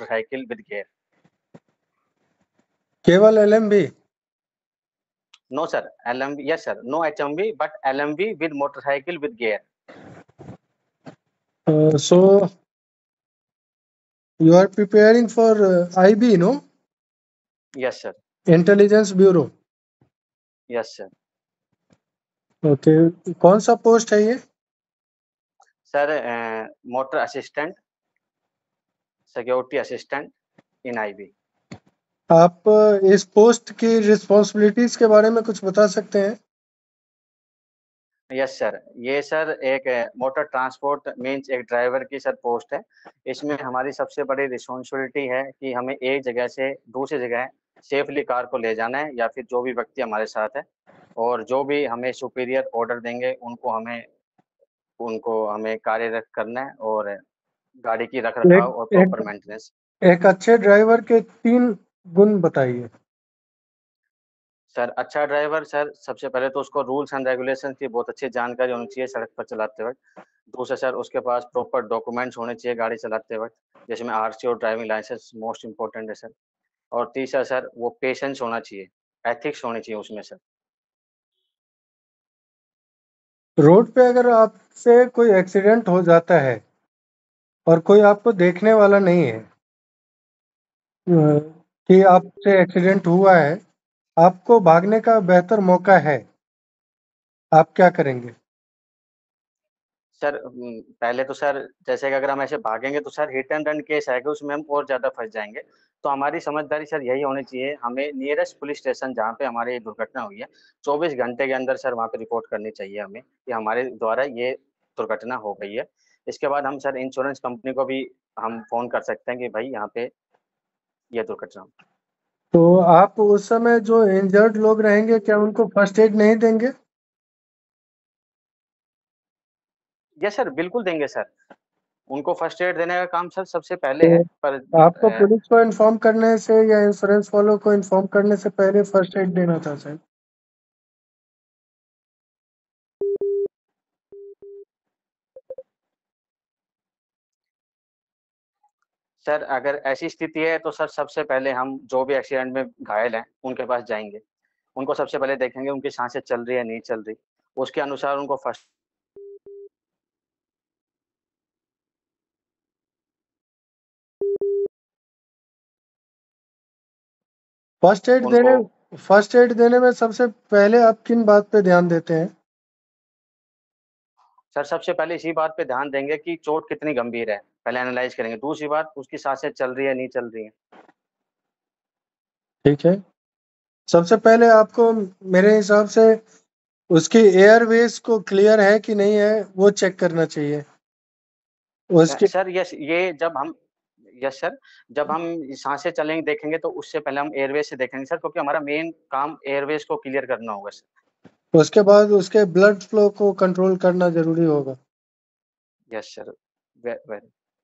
motorcycle with gear. केवल LMV? No sir, LMV, yes sir, no HMV, but LMV with motorcycle with gear. So you are preparing for IB, no? Yes sir. Intelligence Bureau. Yes sir. Okay, कौन सा post है ये? Sir motor assistant, security assistant in IB. आप इस post की responsibilities के बारे में कुछ बता सकते हैं? यस सर, ये सर एक मोटर ट्रांसपोर्ट मीन्स एक ड्राइवर की सर पोस्ट है। इसमें हमारी सबसे बड़ी रिस्पॉन्सिबिलिटी है कि हमें एक जगह से दूसरी जगह सेफली कार को ले जाना है, या फिर जो भी व्यक्ति हमारे साथ है, और जो भी हमें सुपीरियर ऑर्डर देंगे उनको हमें कार्यरत करना है, और गाड़ी की रखरखाव और प्रॉपर मेंटेनेंस। एक अच्छे ड्राइवर के 3 गुण बताइए। सर अच्छा ड्राइवर, सर सबसे पहले तो उसको रूल्स एंड रेगुलेशन की बहुत अच्छी जानकारी होनी चाहिए सड़क पर चलाते वक्त। दूसरा सर, उसके पास प्रॉपर डॉक्यूमेंट्स होने चाहिए गाड़ी चलाते वक्त, जैसे में RC और ड्राइविंग लाइसेंस मोस्ट इम्पोर्टेंट है सर। और तीसरा सर, वो पेशेंस होना चाहिए, एथिक्स होनी चाहिए उसमें सर। रोड पे अगर आपसे कोई एक्सीडेंट हो जाता है और कोई आपको देखने वाला नहीं है कि आपसे एक्सीडेंट हुआ है, आपको भागने का बेहतर मौका है, आप क्या करेंगे? सर पहले तो सर, जैसे कि अगर हम ऐसे भागेंगे तो sir hit and run case आएगा, उसमें हम और ज़्यादा फंस जाएंगे। तो हमारी समझदारी सर यही होनी चाहिए, हमें नियरेस्ट पुलिस स्टेशन जहाँ पे हमारी दुर्घटना हुई है 24 घंटे के अंदर सर वहाँ पे रिपोर्ट करनी चाहिए हमें कि हमारे द्वारा ये दुर्घटना हो गई है। इसके बाद हम सर इंश्योरेंस कंपनी को भी हम फ़ोन कर सकते हैं कि भाई यहाँ पे ये दुर्घटना। तो आप उस समय जो इंजर्ड लोग रहेंगे, क्या उनको फर्स्ट एड नहीं देंगे? यस सर, बिल्कुल देंगे सर। उनको फर्स्ट एड देने का काम सर सबसे पहले है। पर आपको पुलिस को इन्फॉर्म करने से या इंश्योरेंस वालों को इन्फॉर्म करने से पहले फर्स्ट एड देना था सर। सर अगर ऐसी स्थिति है तो सर सबसे पहले हम जो भी एक्सीडेंट में घायल हैं उनके पास जाएंगे, उनको सबसे पहले देखेंगे उनकी सांसें चल रही है नहीं चल रही, उसके अनुसार उनको फर्स्ट फर्स्ट एड देने में सबसे पहले आप किन बात पे ध्यान देते हैं? सर सबसे पहले इसी बात पे ध्यान देंगे कि चोट कितनी गंभीर है, पहले एनालाइज करेंगे। दूसरी बात, उसकी सांसें चल रही है नहीं चल रही है। ठीक है, सबसे पहले आपको मेरे हिसाब से उसकी एयरवेज को क्लियर है कि नहीं है वो चेक करना चाहिए। उसके सर यस सर, जब हम सांसें चलेंगे देखेंगे तो उससे पहले हम एयरवेज से देखेंगे सर, क्योंकि हमारा मेन काम एयरवेज को क्लियर करना होगा सर। उसके बाद उसके ब्लड फ्लो को कंट्रोल करना जरूरी होगा। यस सर,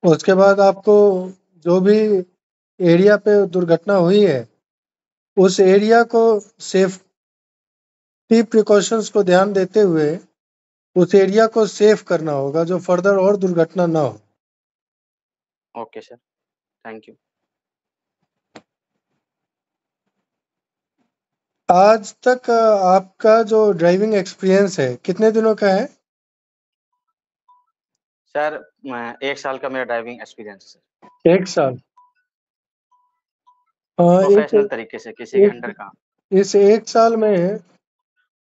उसके बाद आपको जो भी एरिया पे दुर्घटना हुई है उस एरिया को सेफ्टी प्रिकॉशंस को ध्यान देते हुए उस एरिया को सेफ करना होगा, जो फर्दर और दुर्घटना ना हो। Okay sir, thank you. आज तक आपका जो ड्राइविंग एक्सपीरियंस है कितने दिनों का है? सर 1 साल का मेरा ड्राइविंग एक्सपीरियंस है। 1 साल। प्रोफेशनल तरीके से किसी के अंडर काम। इस 1 साल में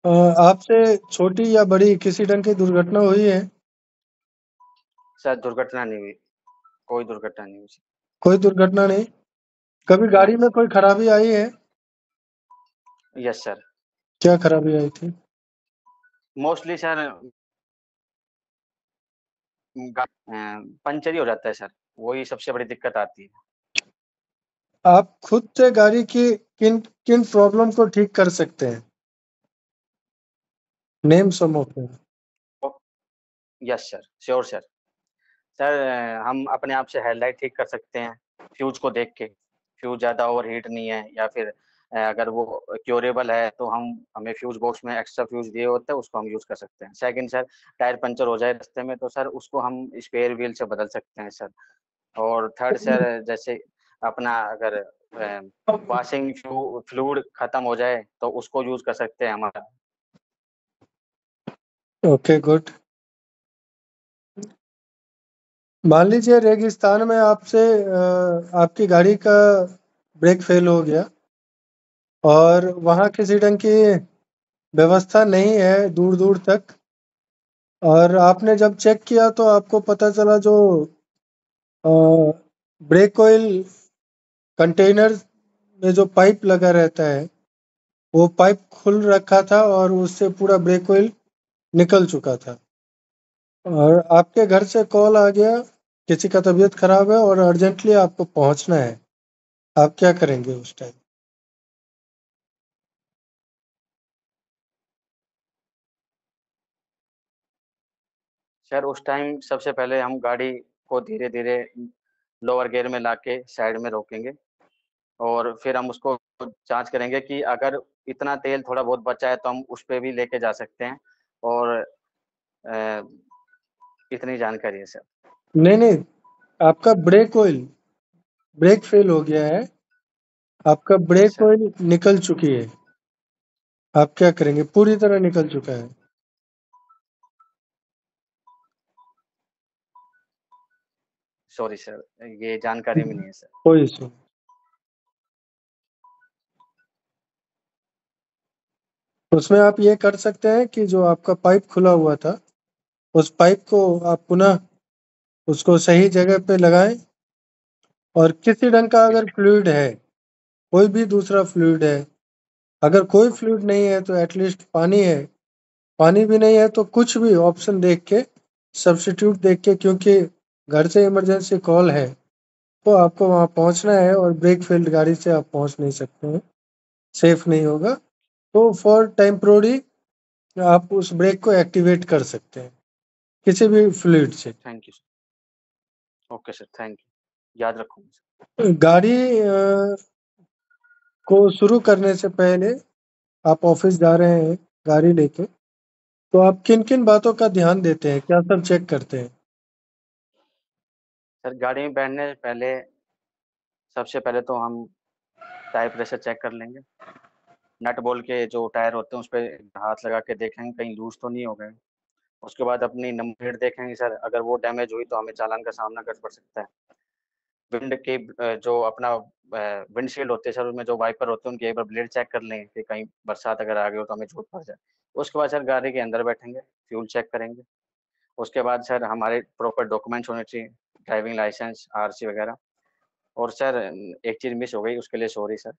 आपसे छोटी या बड़ी किसी ढंग की दुर्घटना हुई है? सर दुर्घटना नहीं हुई, कोई दुर्घटना नहीं हुई। कोई दुर्घटना नहीं। कभी गाड़ी में कोई खराबी आई है? Yes sir. क्या खराबी आई थी? मोस्टली सर पंचर ही हो जाता है सर, वही सबसे बड़ी दिक्कत आती है। आप खुद से गाड़ी की किन किन प्रॉब्लम को ठीक कर सकते हैं? Name some of them. Yes sir, sure sir. Sir हम अपने आप से हेडलाइट ठीक कर सकते हैं, फ्यूज को देख के, फ्यूज ज़्यादा ओवरहीट नहीं है, या फिर अगर वो क्योरेबल है तो हमें फ्यूज बॉक्स में एक्स्ट्रा फ्यूज दिए होते हैं, उसको हम यूज़ कर सकते हैं। सेकंड सर, टायर पंचर हो जाए रास्ते में तो सर उसको हम स्पेयर व्हील से बदल सकते हैं सर। और थर्ड सर, जैसे अपना अगर वॉशिंग फ्लूइड खत्म हो जाए तो उसको यूज कर सकते हैं हमारा। Okay, good. मान लीजिए रेगिस्तान में आपकी गाड़ी का ब्रेक फेल हो गया और वहाँ किसी ढंग की व्यवस्था नहीं है दूर दूर तक, और आपने जब चेक किया तो आपको पता चला जो ब्रेक ऑयल कंटेनर में जो पाइप लगा रहता है वो पाइप खुल रखा था और उससे पूरा ब्रेक ऑयल निकल चुका था, और आपके घर से कॉल आ गया किसी का तबीयत खराब है और अर्जेंटली आपको पहुंचना है। आप क्या करेंगे उस टाइम? सर उस टाइम सबसे पहले हम गाड़ी को धीरे धीरे लोअर गियर में लाके साइड में रोकेंगे, और फिर हम उसको जांच करेंगे कि अगर इतना तेल थोड़ा बहुत बचा है तो हम उस पे भी लेके जा सकते हैं। और अ, इतनी जानकारी है सर। नहीं नहीं, आपका ब्रेक फेल हो गया है, आपका यस ब्रेक सर। ऑयल निकल चुकी है। आप क्या करेंगे? पूरी तरह निकल चुका है। सॉरी सर, ये जानकारी में नहीं है सर। कोई इशू। उसमें आप ये कर सकते हैं कि जो आपका पाइप खुला हुआ था उस पाइप को आप पुनः उसको सही जगह पे लगाएं, और किसी ढंग का ओके अगर सर। फ्लूइड है, कोई भी दूसरा फ्लूइड है, अगर कोई ओके फ्लूइड नहीं है तो एटलीस्ट पानी है, पानी भी नहीं है तो कुछ भी ऑप्शन देख के, सब्स्टिट्यूट देख के, क्योंकि घर से इमरजेंसी कॉल है तो आपको वहाँ पहुँचना है और ब्रेक फेल्ड गाड़ी से आप पहुँच नहीं सकते हैं, सेफ नहीं होगा। तो फॉर टेम्प्रोरी आप उस ब्रेक को एक्टिवेट कर सकते हैं किसी भी फ्लूइड से। Thank you sir. Okay sir, thank you, याद रखूंगा सर। गाड़ी को शुरू करने से पहले, आप ऑफिस जा रहे हैं गाड़ी लेके, तो आप किन किन बातों का ध्यान देते हैं, क्या सब चेक करते हैं? सर गाड़ी में बैठने से पहले सबसे पहले तो हम टायर प्रेशर चेक कर लेंगे। नट बोल्ट के जो टायर होते हैं उस पर हाथ लगा के देखेंगे कहीं लूज तो नहीं हो गए। उसके बाद अपनी नंबर प्लेट देखेंगे सर, अगर वो डैमेज हुई तो हमें चालान का सामना कर पड़ सकता है। विंड की जो अपना विंडशील्ड होते हैं सर, उसमें जो वाइपर होते हैं उनके एक बार ब्लेड चेक कर लें कि कहीं बरसात अगर आ गई हो तो हमें चोट पड़ जाए। उसके बाद सर गाड़ी के अंदर बैठेंगे, फ्यूल चेक करेंगे। उसके बाद सर हमारे प्रॉपर डॉक्यूमेंट्स होने चाहिए, ड्राइविंग लाइसेंस, आरसी वगैरह। और सर एक चीज़ मिस हो गई, उसके लिए सॉरी सर।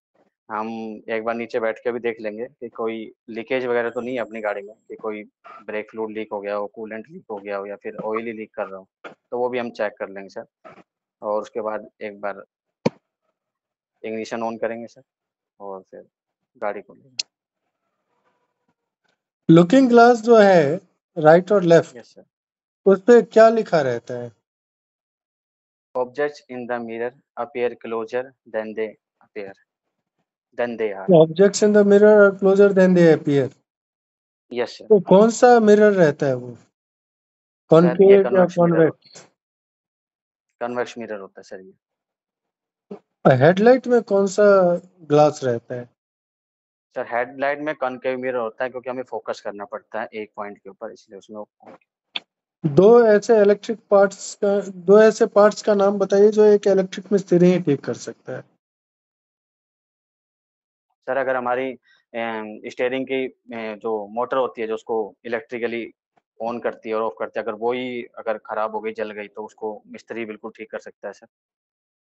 हम एक बार नीचे बैठ के भी देख लेंगे कि कोई लीकेज वगैरह तो नहीं है अपनी गाड़ी में, कि कोई ब्रेक फ्लूइड लीक हो गया हो, कूलेंट लीक हो गया हो, या फिर ऑयल ही लीक कर रहा हो। तो वो भी हम चेक कर लेंगे सर। और उसके बाद एक बार इग्निशन ऑन करेंगे सर, और फिर गाड़ी को लेंगे। लुकिंग ग्लास जो है, राइट और लेफ्ट, यस सर। उस पे क्या लिखा रहता है? Objects in the mirror appear closer than they appear than they are. Objects in the mirror are closer than they appear. Yes sir. तो कौन सा मिरर रहता है वो, सर ये कॉनकेव या कन्वेक्स मिरर होता कॉन्वेक्स? है, कन्वेक्स मिरर होता है सर ये। हेडलाइट में कौन सा ग्लास रहता है? सर हेडलाइट में कॉनकेव मिरर होता है, क्योंकि हमें फोकस करना पड़ता है एक पॉइंट के ऊपर, इसलिए उसमें वो दो ऐसे पार्ट्स का नाम बताइए जो एक इलेक्ट्रिक मिस्त्री ही ठीक कर सकता है। सर अगर हमारी स्टेयरिंग की जो मोटर होती है जो उसको इलेक्ट्रिकली ऑन करती है और ऑफ करती है, अगर वो ही अगर खराब हो गई, जल गई, तो उसको मिस्त्री बिल्कुल ठीक कर सकता है सर।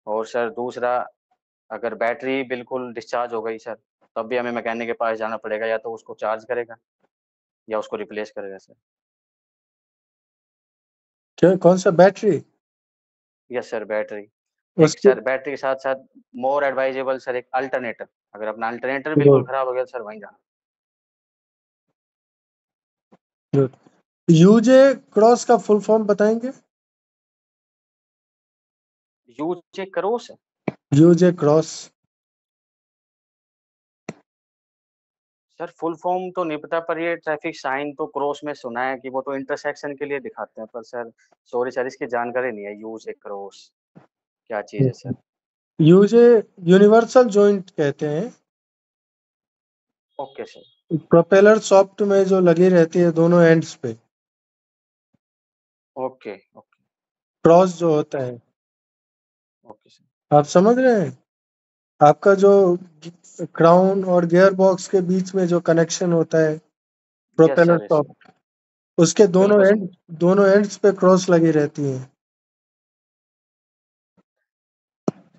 और सर दूसरा, अगर बैटरी बिल्कुल डिस्चार्ज हो गई सर, तब भी हमें मैकेनिक के पास जाना पड़ेगा, या तो उसको चार्ज करेगा या उसको रिप्लेस करेगा सर। क्या, कौन सा बैटरी? Yes sir, battery. एक उसके सर बैटरी के साथ साथ मोर एडवाइजेबल सर एक अल्टरनेटर, अगर अपना अल्टरनेटर बिल्कुल खराब हो गया सर वहीं जाना। यूजे क्रॉस का फुल फॉर्म बताएंगे? यूज चेक करो sir. UJ cross. Sir full form तो नहीं पता, पर ये ट्रैफिक साइन तो क्रॉस में सुना है कि वो तो इंटरसेक्शन के लिए दिखाते हैं, पर सर सॉरी सर, इसकी जानकारी नहीं है यूज ए क्रॉस क्या चीज़ है सर। यूजे यूनिवर्सल जॉइंट कहते हैं। Okay sir. प्रोपेलर सॉफ्ट में जो लगी रहती है दोनों एंड्स पे, ओके ओके क्रॉस जो होता है, ओके सर। आप समझ रहे हैं? आपका जो क्राउन और गियर बॉक्स के बीच में जो कनेक्शन होता है yes propeller sir, yes sir. Soft, उसके बिल्कुल समझ। दोनों एंड्स पे क्रॉस लगी रहती है।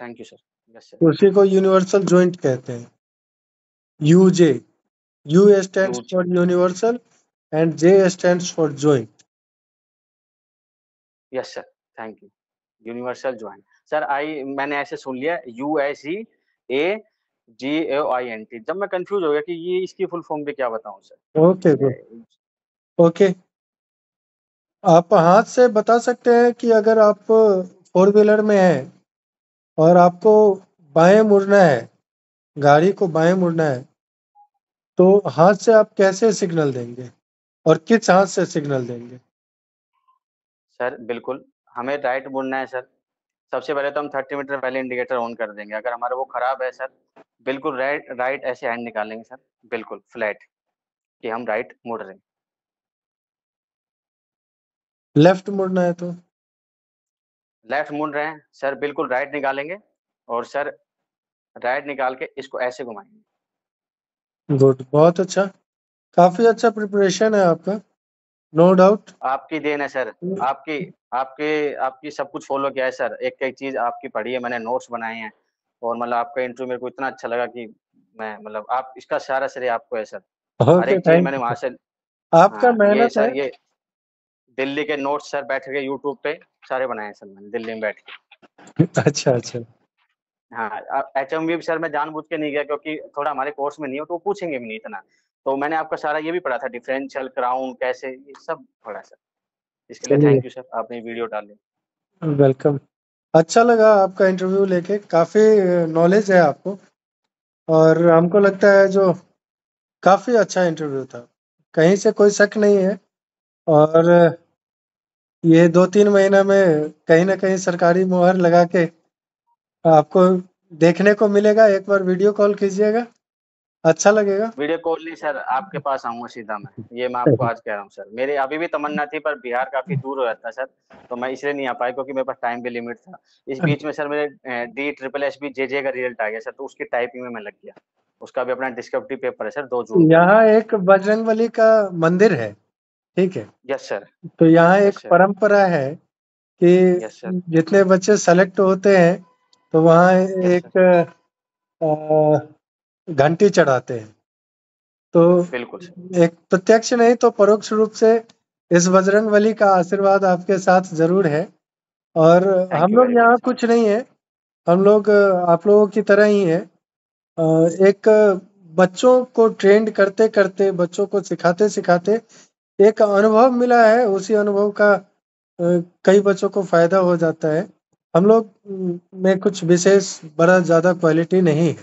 Thank you sir. Yes sir. उसी को यूनिवर्सल जॉइंट कहते हैं। UJ, U stands use. For universal and J stands for joint. Yes sir. Thank you. Universal joint. Sir I मैंने ऐसे सुन लिया, USEAGOINT, जब मैं कंफ्यूज हो गया कि ये इसकी फुल फॉर्म भी क्या बताऊं ओके गुड। सर। ओके, आप हाथ से बता सकते हैं कि अगर आप फोर व्हीलर में हैं और आपको बाएं मुड़ना है, गाड़ी को बाएं मुड़ना है, तो हाथ से आप कैसे सिग्नल देंगे और किस हाथ से सिग्नल देंगे? सर बिल्कुल, हमें राइट मुड़ना है सर। सबसे पहले तो हम 30 मीटर पहले इंडिकेटर ऑन कर देंगे। अगर हमारा वो खराब है सर, बिल्कुल राइट राइट ऐसे हैंड निकालेंगे सर, बिल्कुल फ्लैट, कि हम राइट मुड़ रहे हैं। लेफ्ट मुड़ना है तो? लेफ्ट मुड़ रहे हैं सर, बिल्कुल राइट निकालेंगे, और सर राइट निकाल के इसको ऐसे घुमाएंगे। गुड, बहुत अच्छा। काफी अच्छा प्रिपरेशन है आपका, नो डाउट। आपकी देन है सर। आपकी आपके आपकी सब कुछ फॉलो किया है सर, एक एक चीज आपकी पढ़ी है मैंने, नोट्स बनाए हैं, और मतलब आपका इंटरव्यू मेरे को इतना अच्छा लगा कि मैं मतलब आप इसका सारा श्रेय आपको है सर। हर ओके, एक चीज थैंक मैंने वहां यू। से। आपका हाँ ये मेहनत है। सर, ये दिल्ली के नोट्स सर बैठ के यूट्यूब पे सारे बनाए हैं सर मैंने दिल्ली में बैठ के। अच्छा अच्छा। हाँ, HMV भी सर मैं जानबूझ के नहीं गया, क्योंकि थोड़ा हमारे कोर्स में नहीं हो तो वो पूछेंगे भी नहीं इतना। तो मैंने आपका सारा ये भी पढ़ा था, डिफरेंशियल क्राउन कैसे, ये सब पढ़ा सर। इसके लिए चलिए, थैंक यू सर, आपने वीडियो डाली। वेलकम। अच्छा लगा आपका इंटरव्यू लेके, काफी नॉलेज है आपको, और हमको लगता है जो काफी अच्छा इंटरव्यू था, कहीं से कोई शक नहीं है। और ये 2-3 महीना में कहीं ना कहीं सरकारी मुहर लगा के आपको देखने को मिलेगा। एक बार वीडियो कॉल कीजिएगा, अच्छा लगेगा। वीडियो कॉल नहीं सर, आपके पास आऊंगा सीधा मैं, ये मैं आपको आज कह रहा हूँ सर। मेरी अभी भी तमन्ना थी, पर बिहार काफी दूर हो जाता है सर, तो मैं इसलिए नहीं आ पाया, क्योंकि मेरे पास टाइम भी लिमिट था। इस बीच में सर मेरे DSSB JJ का रिजल्ट आ गया सर, तो उसकी टाइपिंग में मैं लग गया। उसका भी अपना डिस्क्रिप्टिव पेपर है सर 2 जून को। यहाँ एक बजरंगबली का मंदिर है, ठीक है? Yes sir. तो यहाँ एक यस सर। परंपरा है कि यस सर। जितने बच्चे सेलेक्ट होते हैं तो वहाँ यस सर। एक घंटी चढ़ाते हैं। तो बिल्कुल सर। एक प्रत्यक्ष नहीं तो परोक्ष रूप से इस बजरंगबली का आशीर्वाद आपके साथ जरूर है। और थैंक हम यू वेरी लोग यहाँ मच। कुछ नहीं है, हम लोग आप लोगों की तरह ही है। एक बच्चों को ट्रेंड करते करते, बच्चों को सिखाते सिखाते एक अनुभव मिला है, उसी अनुभव का कई बच्चों को फायदा हो जाता है। हम लोग में कुछ विशेष बड़ा ज्यादा क्वालिटी नहीं है,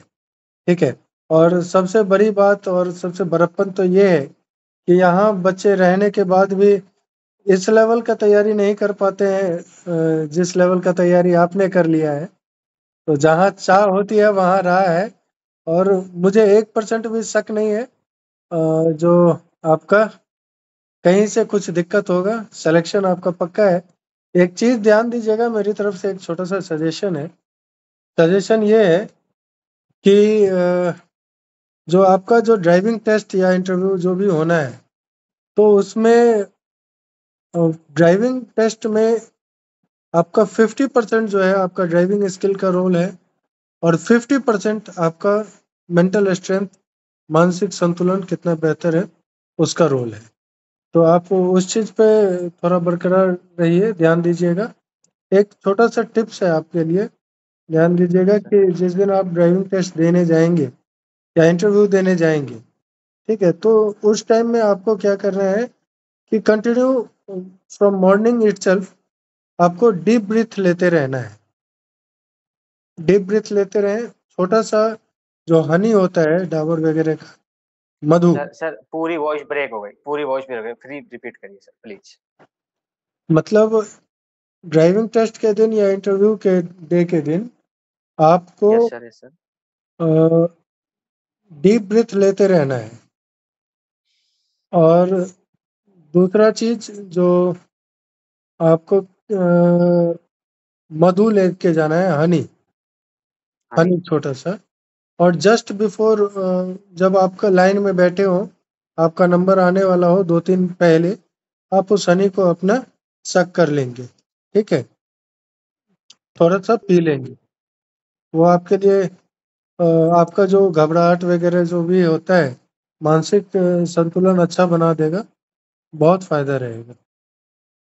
ठीक है? और सबसे बड़ी बात और सबसे बड़प्पन तो ये है कि यहाँ बच्चे रहने के बाद भी इस लेवल का तैयारी नहीं कर पाते हैं जिस लेवल का तैयारी आपने कर लिया है। तो जहाँ चाह होती है वहाँ राह है, और मुझे 1% भी शक नहीं है जो आपका कहीं से कुछ दिक्कत होगा, सिलेक्शन आपका पक्का है। एक चीज ध्यान दीजिएगा, मेरी तरफ से एक छोटा सा सजेशन है। सजेशन ये है कि जो आपका जो ड्राइविंग टेस्ट या इंटरव्यू जो भी होना है, तो उसमें ड्राइविंग टेस्ट में आपका 50% जो है आपका ड्राइविंग स्किल का रोल है, और 50% आपका मेंटल स्ट्रेंथ, मानसिक संतुलन कितना बेहतर है, उसका रोल है। तो आप उस चीज पे थोड़ा बरकरार रहिए, ध्यान दीजिएगा। एक छोटा सा टिप्स है आपके लिए, ध्यान दीजिएगा यस सर। कि जिस दिन आप ड्राइविंग टेस्ट देने जाएंगे या इंटरव्यू देने जाएंगे, ठीक है, तो उस टाइम में आपको क्या करना है कि कंटिन्यू फ्रॉम मॉर्निंग इटसेल्फ आपको डीप ब्रीथ लेते रहना है। डीप ब्रीथ लेते रहें। छोटा सा जो हनी होता है डाबर वगैरह का, मधु, सर सर पूरी वॉइस ब्रेक हो गई, पूरी वॉइस ब्रेक हो गई, फ्री रिपीट करिए सर प्लीज। मतलब ड्राइविंग टेस्ट के दिन या इंटरव्यू के डे के दिन आपको yes sir, yes sir. Deep breath लेते रहना है। और दूसरा चीज जो आपको मधु लेके जाना है, हनी। हनी। हनी छोटा सा। और जस्ट बिफोर जब आपका लाइन में बैठे हो, आपका नंबर आने वाला हो 2-3 पहले, आप उस हनी को अपना सक कर लेंगे। ठीक है, थोड़ा सा पी लेंगे। वो आपके लिए अ, आपका जो घबराहट वगैरह जो भी होता है, मानसिक संतुलन अच्छा बना देगा। बहुत फायदा रहेगा।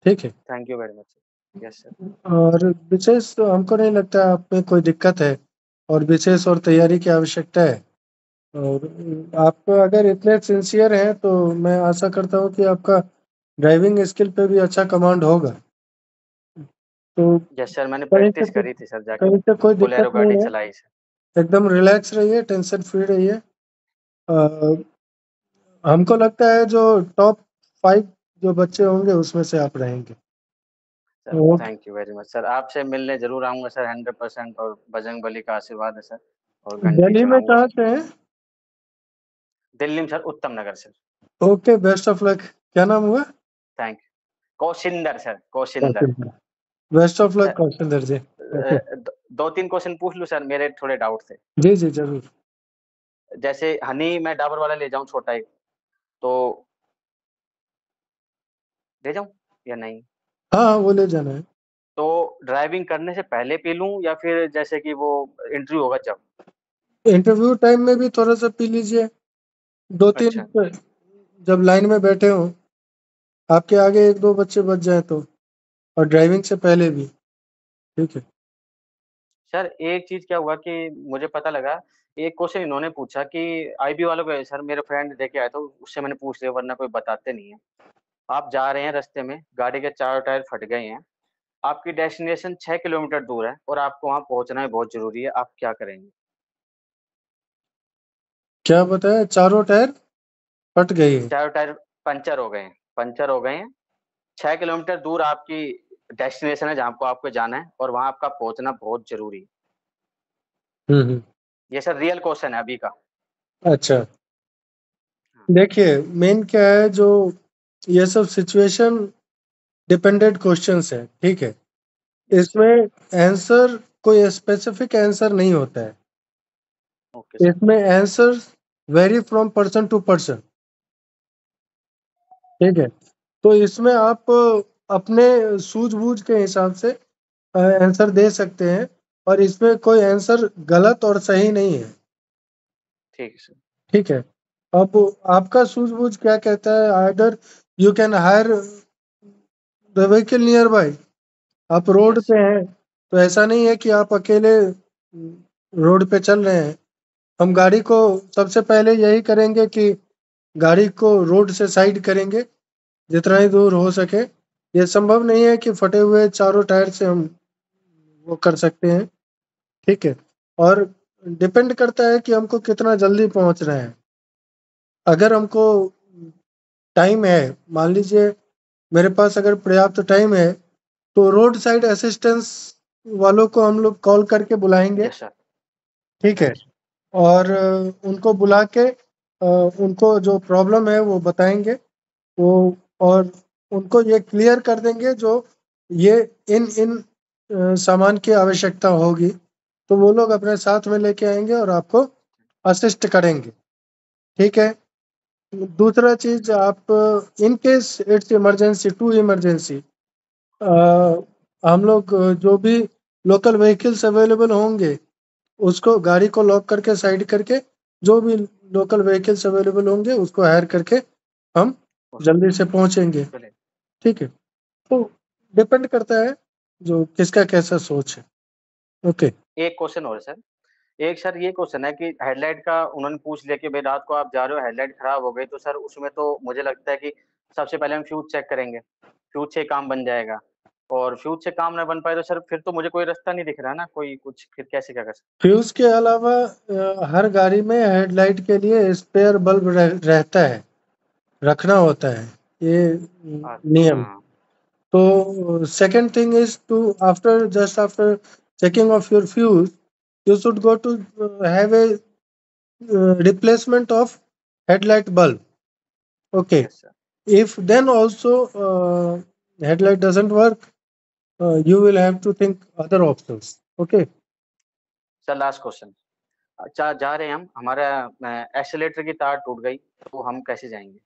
ठीक है। Thank you very much sir. Yes sir. और विशेष तो हमको नहीं लगता आप में कोई दिक्कत है, और विशेष और तैयारी की आवश्यकता है। और आप अगर इतने सिंसियर हैं तो मैं आशा करता हूँ कि आपका ड्राइविंग स्किल पे भी अच्छा कमांड होगा। तो यस सर, मैंने कहीं से प्रैक्टिस करी थी सर, जाके कहीं से कोई दिक्कत बोलेरो गाड़ी नहीं है। चलाई सर। एकदम रिलैक्स रहिए, टेंशन फ्री रहिए। अ, हमको लगता है जो टॉप 5 जो बच्चे होंगे उसमें से आप रहेंगे। Sir okay. Thank you very much sir, आपसे मिलने जरूर आऊंगा सर 100%, और बजरंग बली का आशीर्वाद है सर, और घंटी दिल्ली में चढ़ाऊंगा कहाँ सर। से हैं? दिल्ली में sir, Uttam Nagar sir. Okay, best of luck. क्या नाम हुआ? Thank you. Kaushinder sir, Kaushinder. Kaushik. Best of luck sir Kaushinder ji. Okay. दो तीन क्वेश्चन पूछ लूं सर, मेरे थोड़े डाउट थे। जी जी जरूर। जैसे हनी मैं डाबर वाला ले जाऊं छोटा एक, तो ले जाऊं या नहीं? हाँ हाँ, वो ले जाना है। तो ड्राइविंग करने से पहले पी लूं, या फिर जैसे कि वो इंटरव्यू होगा जब? इंटरव्यू टाइम में भी थोड़ा सा पी लीजिए। 2-3 अच्छा जब लाइन में बैठे हो, आपके आगे 1-2 बच्चे बच जाए तो। और ड्राइविंग से पहले भी। ठीक है। सर, एक चीज क्या हुआ कि मुझे पता लगा, एक क्वेश्चन इन्होंने पूछा कि आईबी वालों को, सर मेरे फ्रेंड देके आया था, उससे मैंने पूछ लिया, वरना कोई बताते नहीं है। आप जा रहे हैं रास्ते में, गाड़ी के चारों टायर फट गए हैं, आपकी डेस्टिनेशन 6 किलोमीटर दूर है, और आपको वहां पहुंचना है, बहुत जरूरी है, आप क्या करेंगे? क्या बताया? चारों टायर फट गई है। चारों टायर पंचर हो गए हैं, पंचर हो गए हैं, 6 किलोमीटर दूर आपकी डेस्टिनेशन है जहाँ को आपको जाना है, और वहां आपका पहुंचना बहुत जरूरी है। हम्म। ये सर रियल क्वेश्चन है अभी का। अच्छा। हाँ। देखिए, मेन क्या है, जो ये सब सिचुएशन डिपेंडेंट क्वेश्चंस है। ठीक है। Yes sir. इसमें आंसर कोई स्पेसिफिक आंसर नहीं होता है। Okay sir. इसमें answer very from person to person. ठीक है। तो इसमें आप अपने सूझबूझ के हिसाब से आंसर दे सकते हैं। और इसमें कोई आंसर गलत और सही नहीं है। ठीक है सर। ठीक है। अब आपका सूझबूझ क्या कहता है, either you can hire the vehicle near by. आप रोड यस पे सर। हैं, तो ऐसा नहीं है कि आप अकेले रोड पे चल रहे हैं। हम गाड़ी को सबसे पहले यही करेंगे कि गाड़ी को रोड से साइड करेंगे जितना ही दूर हो सके। ये संभव नहीं है कि फटे हुए चारों टायर से हम वो कर सकते हैं। ठीक है। और डिपेंड करता है कि हमको कितना जल्दी पहुंचना है। अगर हमको टाइम है, मान लीजिए मेरे पास अगर पर्याप्त टाइम है, तो रोड साइड असिस्टेंस वालों को हम लोग कॉल करके बुलाएंगे। Yes sir. ठीक है। Thank you. और उनको बुला के उनको जो प्रॉब्लम है वो बताएंगे। वो और उनको ये क्लियर कर देंगे जो ये इन इन सामान की आवश्यकता होगी, तो वो लोग अपने साथ में लेके आएंगे और आपको असिस्ट करेंगे। ठीक है। दूसरा चीज, आप in case it's emergency to emergency, हम लोग जो भी लोकल व्हीकल्स अवेलेबल होंगे उसको, गाड़ी को लॉक करके साइड करके, जो भी लोकल व्हीकल्स अवेलेबल होंगे उसको हायर करके हम जल्दी से पहुंचेंगे। चलिए। ठीक है। तो डिपेंड करता है जो किसका कैसा सोच है। ओके। एक क्वेश्चन और है सर। एक सर ये क्वेश्चन है कि हेडलाइट का उन्होंने पूछ लिया कि भाई रात को आप जा रहे हो, हेडलाइट खराब हो गई, तो सर उसमें तो मुझे लगता है कि सबसे पहले हम फ्यूज चेक करेंगे, फ्यूज से काम बन जाएगा। और फ्यूज से काम ना बन पाए तो सर फिर तो मुझे कोई रास्ता नहीं दिख रहा ना, कोई कुछ, फिर कैसे क्या कर सकते फ्यूज के अलावा हर गाड़ी में हेडलाइट के लिए स्पेयर बल्ब रहता है, रखना होता है। ये हैं? नियम। अच्छा। तो second thing is to, after just after checking of your fuse, you should go to have a replacement of headlight bulb. Okay. Yes, sir. If then also headlight doesn't work, you will have to think other options. Okay. Sir last question, अच्छा जा रहे हैं हम, हमारा accelerator की तार टूट गई तो हम कैसे जाएंगे?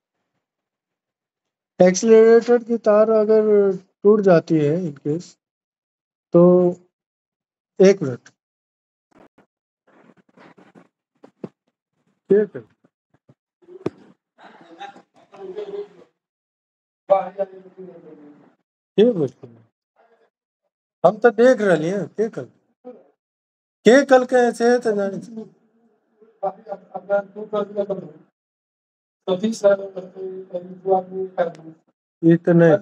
एक्सीलरेटर की तार अगर टूट जाती है इन केस, तो एक मिनट, ठीक है, ठीक है, हम तो देख रहे हैं के कल के ऐसे है तो जाने ये तो नहीं,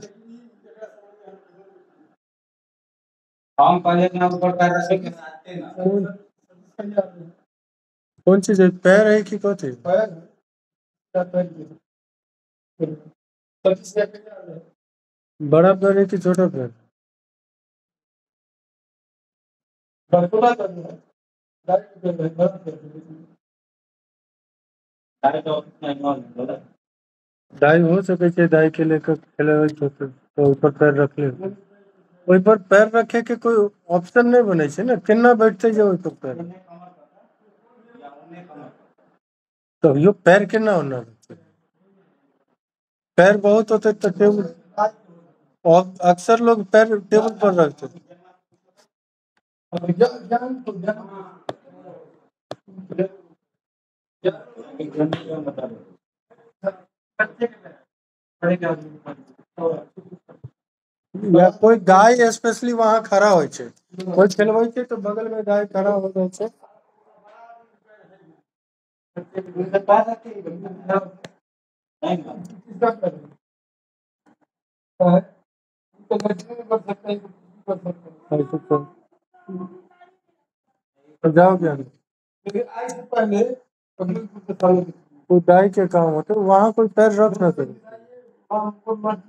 हम पहले अपना ऊपर पैर रख के आते ना कौन चीज है, पैर है कि कथी? बड़ा पैर है कि छोटा पैर? दाई हो सके छै, दाई के लेकर खेले तो ऊपर पैर रख ले, ओहि पर पैर रखे के कोई ऑप्शन नहीं बने छै ना, केना बैठते जे ओहि पर पैर, तो यो पैर केना होना रहते, पैर बहुत होते तो टेबल, और अक्सर लोग पैर टेबल पर रखते। या कोई गाय स्पेशली वहाँ खड़ा होय छै, कोई खेलबै छै तो बगल में गाय खड़ा हो जाय छै, तो जाओ क्या कोई गाय के काम होते वहाँ कोई पैर रख ना करे, बहुत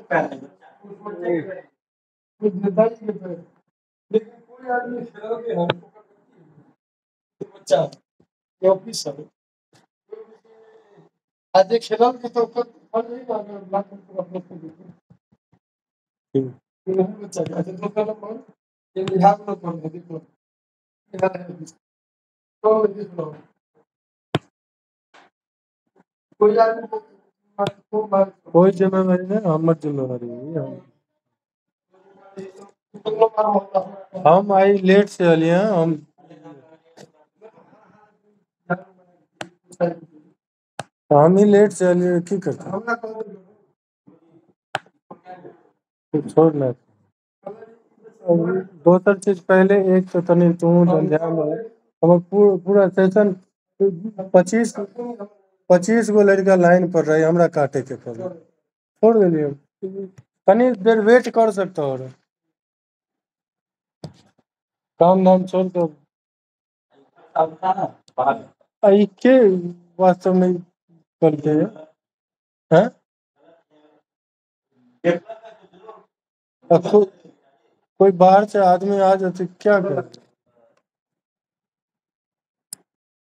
पैर है आज खेला के तो कोई जिम्मेवारी नहीं, हमर जिम्मेवारी है, हम आई लेट से अलिए, हम ही लेट से अलिए, की करते छोड़ ना, दोसर चीज पहले एक तो तनी तू ध्यान रहे, हमर पूरा सेशन 25 गो लड़का लाइन पर रहे, हमरा काटे के पड़े, छोड़ दिलिए, तनी देर वेट कर सकता हो, काम धाम छोड़ दो, के वास्तव में करते हैं, कोई बाहर से आदमी आ जाते क्या करते,